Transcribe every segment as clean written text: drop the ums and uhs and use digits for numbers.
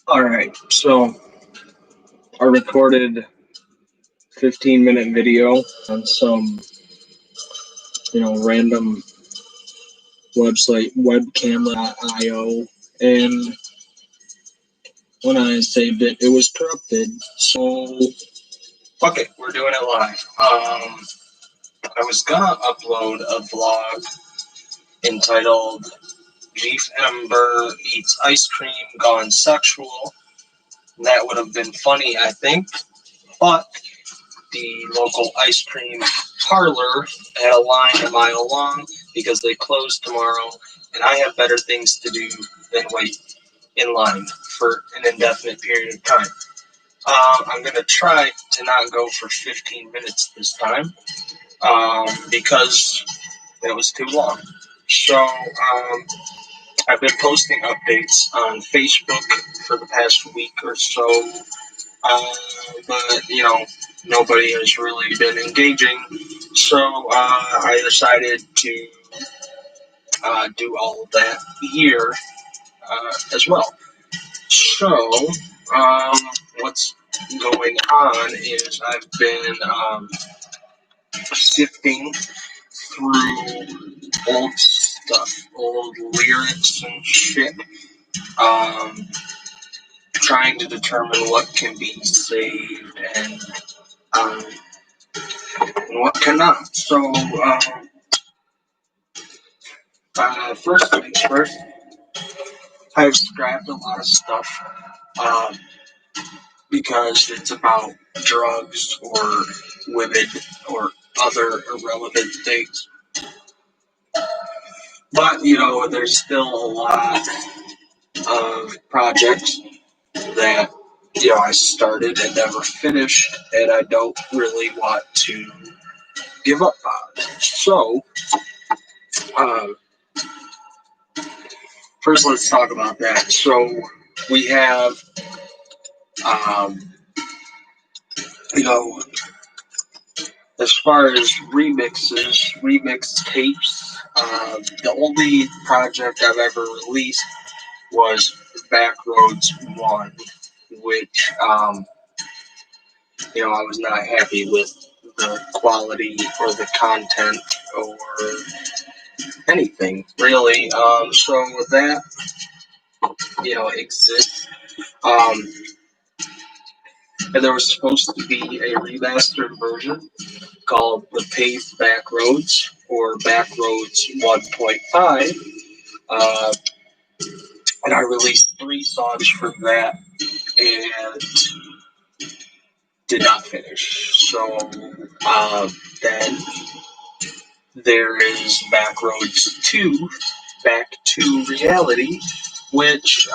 All right, so I recorded 15-minute video on some, random website, webcam.io, and when I saved it, it was corrupted. So, fuck it, we're doing it live. I was gonna upload a vlog entitled Jeef and Burr Eats Ice Cream Gone Sexual. That would have been funny, I think, but the local ice cream parlor had a line a mile long because they close tomorrow, and I have better things to do than wait in line for an indefinite period of time. I'm going to try to not go for 15 minutes this time because it was too long. So I've been posting updates on Facebook for the past week or so, but nobody has really been engaging. So I decided to do all of that here as well. So what's going on is I've been sifting through old stuff, old lyrics and shit, trying to determine what can be saved and what cannot. So first things first, I've scrapped a lot of stuff because it's about drugs or women or other irrelevant things. But, there's still a lot of projects that, I started and never finished, and I don't really want to give up on. So, first let's talk about that. So, we have, you know, as far as remix tapes, the only project I've ever released was Backroads 1, which, I was not happy with the quality or the content or anything, really. So that, exists. And there was supposed to be a remastered version called The Paved Backroads or Backroads 1.5. And I released 3 songs from that and did not finish. So then there is Backroads 2, Back to Reality, which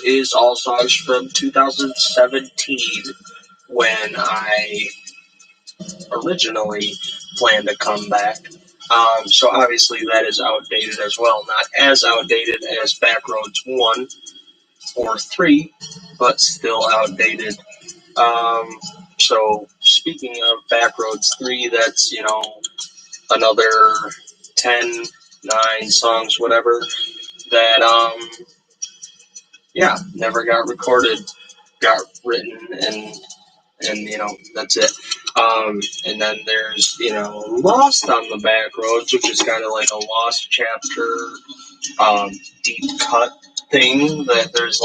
is all songs from 2017 when I originally planned to come back. So obviously that is outdated as well. Not as outdated as Backroads 1 or 3, but still outdated. So speaking of Backroads 3, that's, another 10, 9 songs, whatever, that, never got recorded, got written, and that's it. And then there's, Lost on the Backroads, which is kind of like a lost chapter, deep cut thing that there's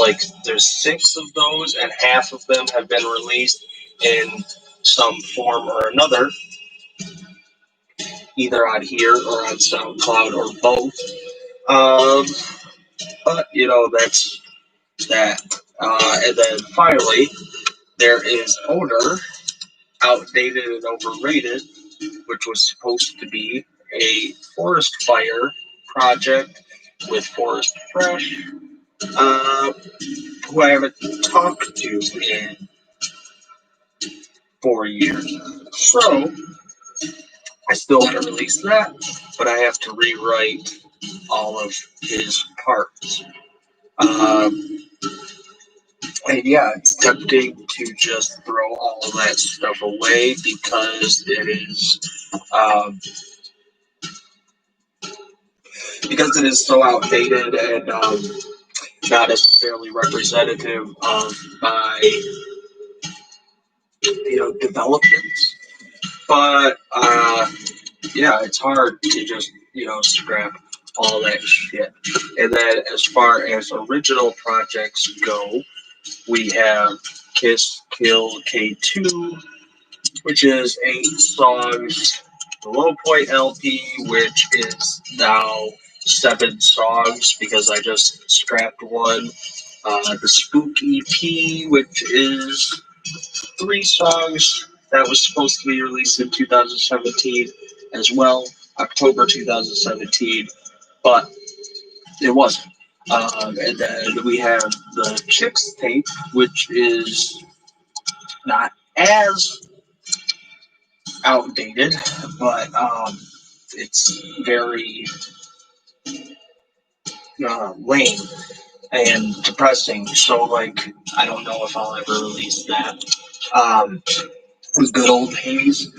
6 of those, and half of them have been released in some form or another, either on here or on SoundCloud or both. But that's that. And then finally, there is Odor, Outdated and Overrated, which was supposed to be a forest fire project with Forest Fresh, who I haven't talked to in 4 years. So, I still want to release that, but I have to rewrite all of his parts. And yeah, it's tempting to just throw all of that stuff away because it is so outdated and not as necessarily representative of my, developments. But yeah, it's hard to just scrap all that shit. And then as far as original projects go, we have Kiss Kill K2, which is 8 songs. The Low Point LP, which is now 7 songs because I just scrapped one. The Spook EP, which is 3 songs that was supposed to be released in 2017 as well, October 2017, but it wasn't. And then we have the Chicks tape, which is not as outdated, but it's very lame and depressing. So, like, I don't know if I'll ever release that. Good Old Haze,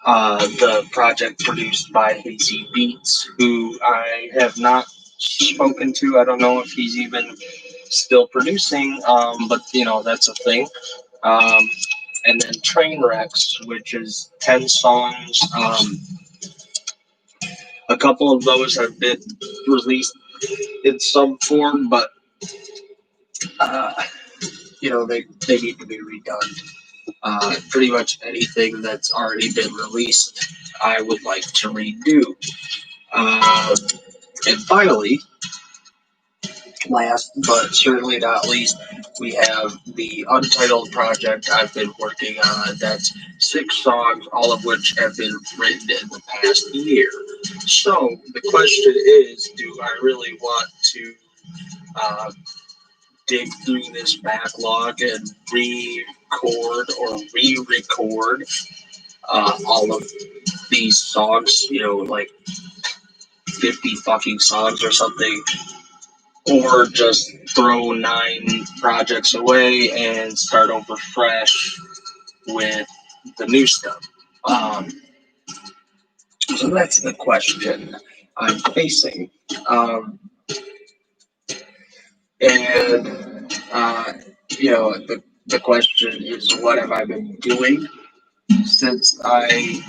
the project produced by Hazy Beats, who I have not spoken to. I don't know if he's even still producing, but that's a thing. Um, and then Trainwrecks, which is 10 songs. A couple of those have been released in some form, but uh, they need to be redone. Pretty much anything that's already been released, I would like to redo. Uh, and finally, last but certainly not least, we have the Untitled project I've been working on. That's 6 songs, all of which have been written in the past year. So the question is, do I really want to uh, dig through this backlog and record or re-record all of these songs, like 50 fucking songs or something, or just throw 9 projects away and start over fresh with the new stuff? So that's the question I'm facing. And, the question is, what have I been doing since I,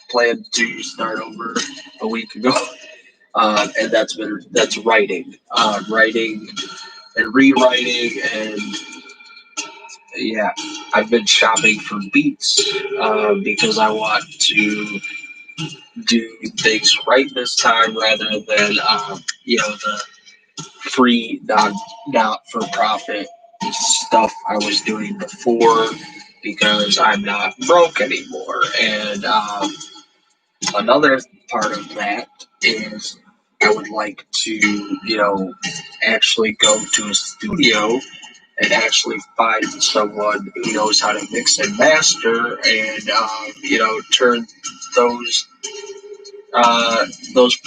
planned to start over a week ago? And that's writing, writing and rewriting, and yeah, I've been shopping for beats because I want to do things right this time rather than the free not for profit stuff I was doing before because I'm not broke anymore. And another part of that is I would like to, actually go to a studio and actually find someone who knows how to mix and master and, turn those, those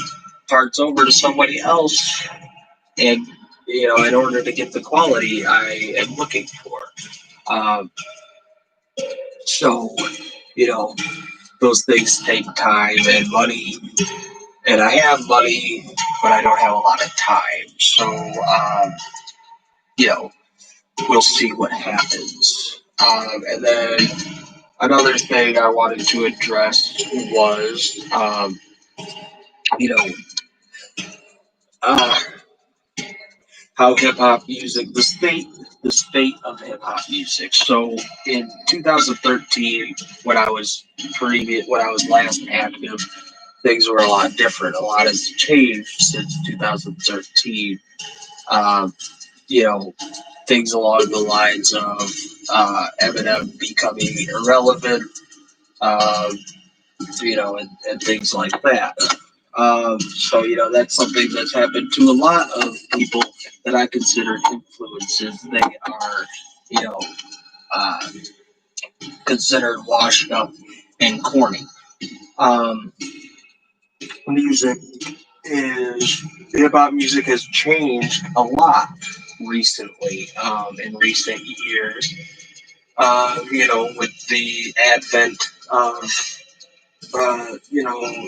parts over to somebody else. And, in order to get the quality I am looking for. Um, so, you know, those things take time and money, and I have money, but I don't have a lot of time. So, you know, we'll see what happens. And then another thing I wanted to address was, you know, uh, how hip hop music, the state of hip hop music. So in 2013, when I was last active, things were a lot different. A lot has changed since 2013. Um, you know, things along the lines of Eminem becoming irrelevant, um, and things like that. So, that's something that's happened to a lot of people that I consider influences. They are, you know, uh, considered washed up and corny. Um, music Hip hop music has changed a lot recently, in recent years. With the advent of,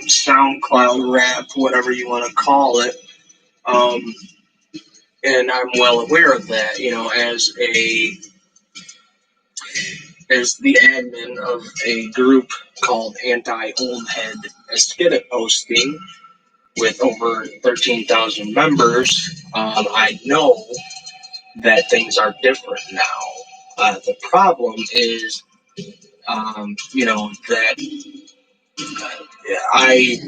SoundCloud rap, whatever you want to call it. Um, and I'm well aware of that. As the admin of a group called Anti-Old Head Aesthetic Posting with over 13,000 members, I know that things are different now. The problem is, that I.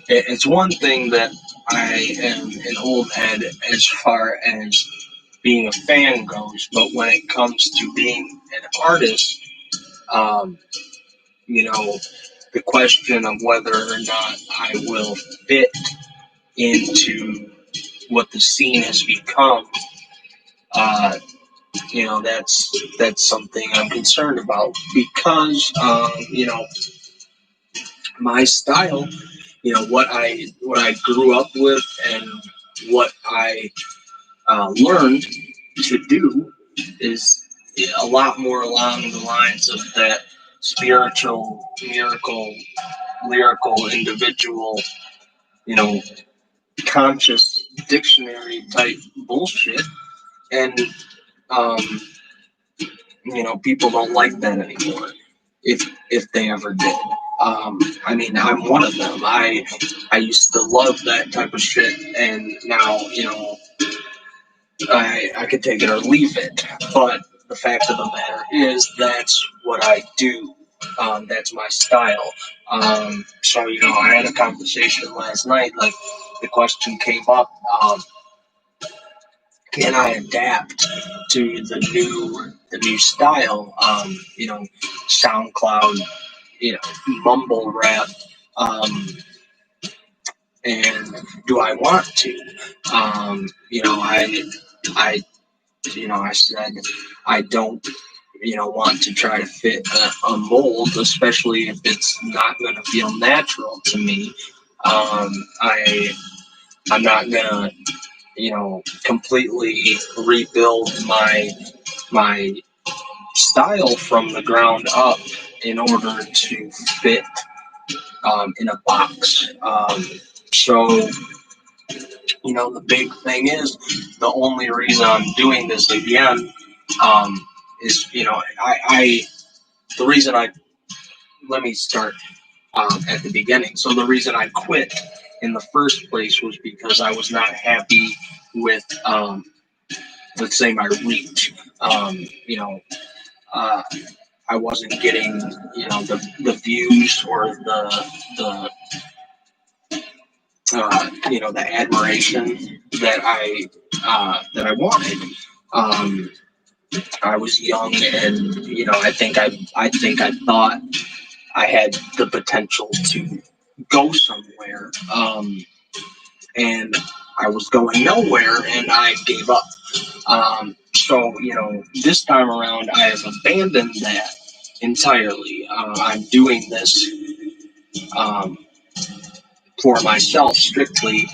It's one thing that I am an old head as far as being a fan goes, but when it comes to being an artist, um, the question of whether or not I will fit into what the scene has become, uh, that's something I'm concerned about because, my style, what I grew up with and what I learned to do is a lot more along the lines of that spiritual, miracle, lyrical, individual, you know, conscious dictionary type bullshit. And, um, people don't like that anymore. If they ever did. I mean, I'm one of them. I used to love that type of shit, and now, I could take it or leave it. But the fact of the matter is, that's what I do. That's my style. So, I had a conversation last night. Like, the question came up: can I adapt to the new style? SoundCloud, mumble rap. Um, and do I want to? I I said I don't, want to try to fit a mold, especially if it's not going to feel natural to me. I'm not gonna, completely rebuild my style from the ground up in order to fit in a box. So, the big thing is the only reason I'm doing this again is, the reason let me start at the beginning. So, the reason I quit in the first place was because I was not happy with, let's say, my reach. Uh, I wasn't getting, the views or the admiration that I wanted. Um, I was young, and I thought I had the potential to go somewhere, and I was going nowhere, and I gave up. So this time around, I have abandoned that entirely. I'm doing this um, for myself strictly.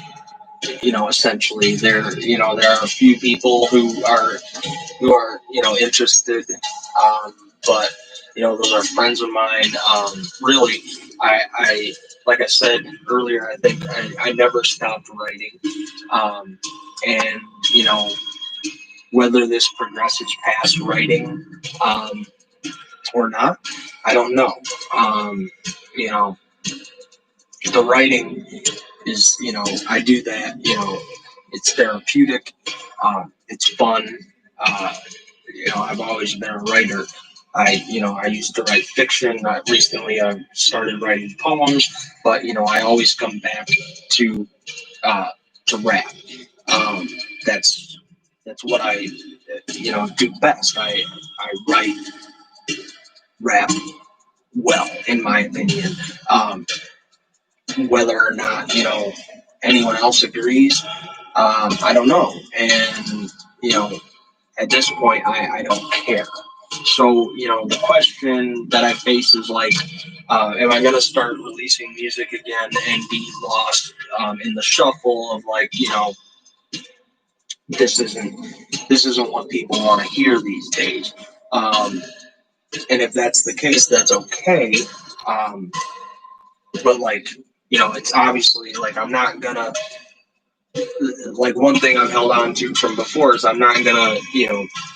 Essentially, there are a few people who are interested, but those are friends of mine. Really, I like I said earlier, I think I never stopped writing, and you know whether this progresses past writing or not, I don't know. You know, the writing is, I do that. It's therapeutic. It's fun. Uh, I've always been a writer. I used to write fiction. Recently, I started writing poems, but I always come back to uh, rap. Um, that's what I do best. I write rap well, in my opinion. Um, Whether or not anyone else agrees, I don't know. And at this point, I don't care. So, the question that I face is like, am I going to start releasing music again and be lost in the shuffle of like, this isn't what people want to hear these days. Um, and if that's the case, that's okay. Um, but like, it's obviously like I'm not gonna like one thing I've held on to from before is I'm not gonna,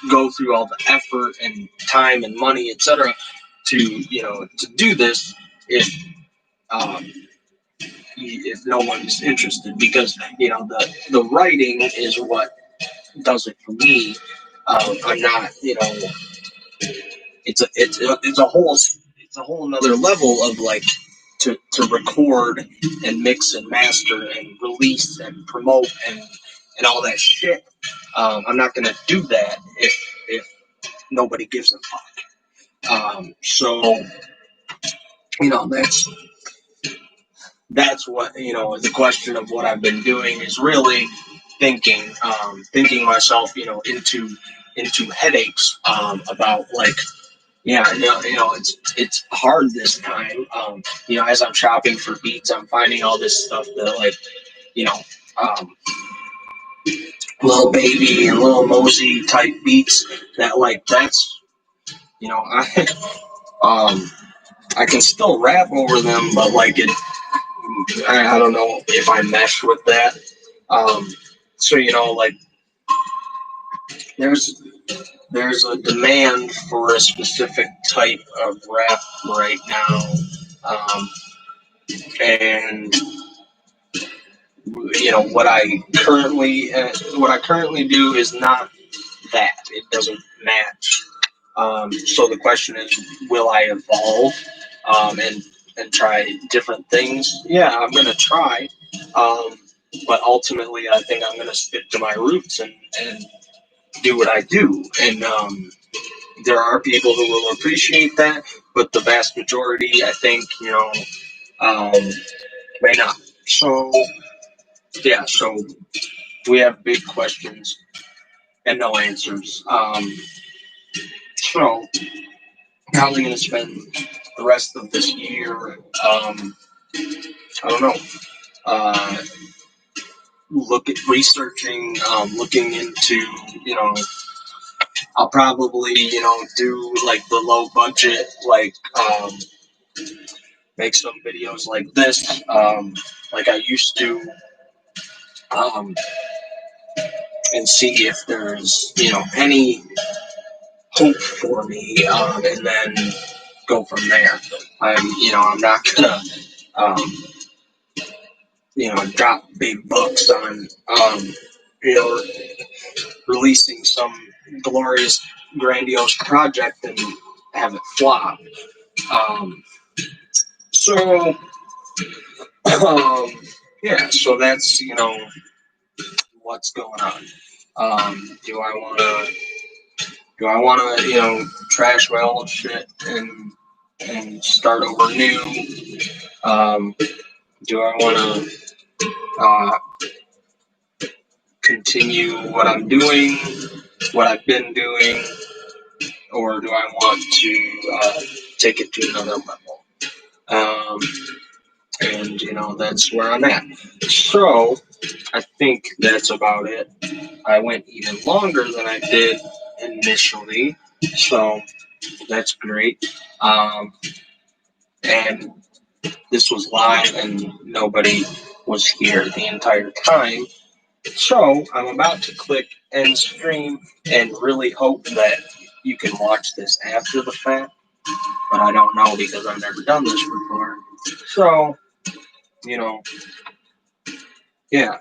go through all the effort and time and money, etc., to do this if um, if no one's interested, because the writing is what does it for me. I'm not, it's a whole another level of like to record and mix and master and release and promote and all that shit. I'm not gonna do that if nobody gives a fuck. So that's what the question of what I've been doing is really thinking myself into headaches about like yeah it's hard this time as I'm shopping for beats I'm finding all this stuff that like you know um, little baby and little mosey type beats that like that's I I can still rap over them but like I don't know if I mesh with that so like there's there's a demand for a specific type of rap right now and what I currently do is not that. It doesn't match. So the question is, will I evolve and try different things? Yeah, I'm gonna try, um, but ultimately, I think I'm gonna stick to my roots and do what I do. And there are people who will appreciate that, but the vast majority, I think, um, may not. So yeah, so we have big questions and no answers. So probably going to spend the rest of this year. I don't know. Uh, researching, looking into. I'll probably do like the low budget, like make some videos like this, like I used to, um, and see if there's any hope for me, and then go from there. I'm not gonna, um, drop big bucks on, you know, releasing some glorious, grandiose project and have it flop. Um, so, um, yeah, so that's, what's going on. Do I want to, trash my old shit and start over new? Do I want to, continue what I'm doing, what I've been doing, or do I want to take it to another level? Um, and that's where I'm at. So I think that's about it. I went even longer than I did initially, so that's great. And this was live, and nobody was here the entire time. So I'm about to click end stream and really hope that you can watch this after the fact, but I don't know because I've never done this before. So, yeah.